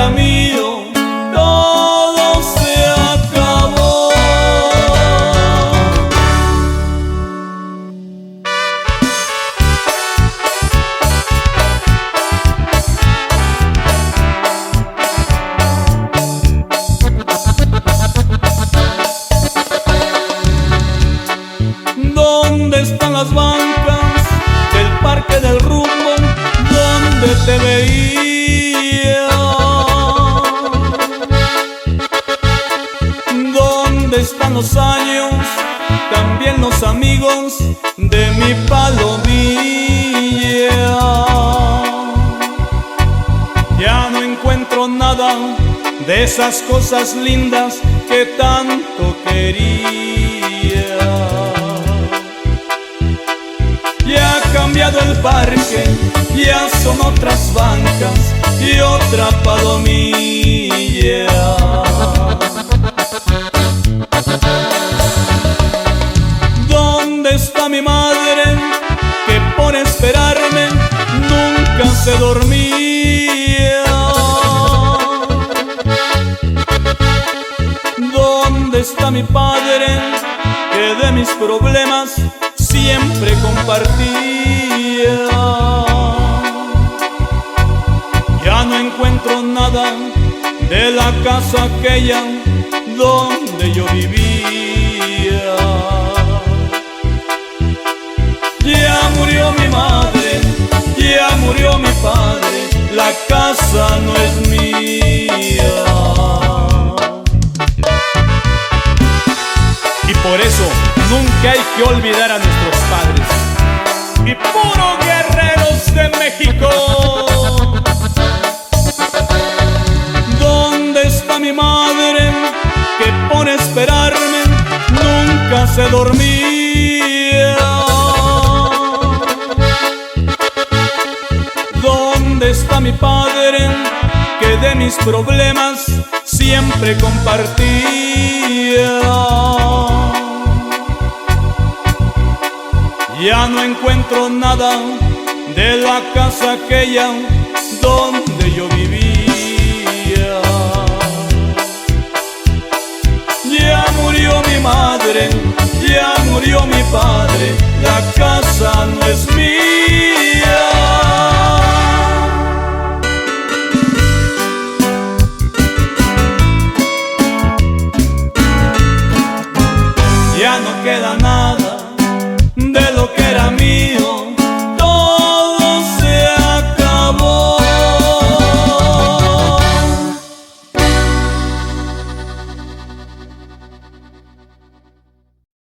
era mío, todo se acabó. ¿Dónde están las bancas del Parque del Rumbo donde te veía? ¿Dónde están los años, también los amigos de mi palomilla? Ya no encuentro nada de esas cosas lindas que tanto quería. Ya ha cambiado el parque, ya son otras bancas y otra palomilla. ¿Dónde está mi madre que por esperarme nunca se dormía? ¿Dónde está mi padre que de mis problemas siempre compartía? Ya no encuentro nada de la casa aquella donde yo vivía. Ya murió mi madre, ya murió mi padre, la casa no es mía. Y por eso nunca hay que olvidar a nuestros padres. Y puro guerreros de México. ¿Dónde está mi madre que por esperarme nunca se dormía? ¿Dónde está mi padre que de mis problemas siempre compartía? Ya no encuentro nada de la casa aquella donde yo vivía. Ya murió mi madre, ya murió mi padre, la casa no es mía. Ya no queda nada de lo que era mío,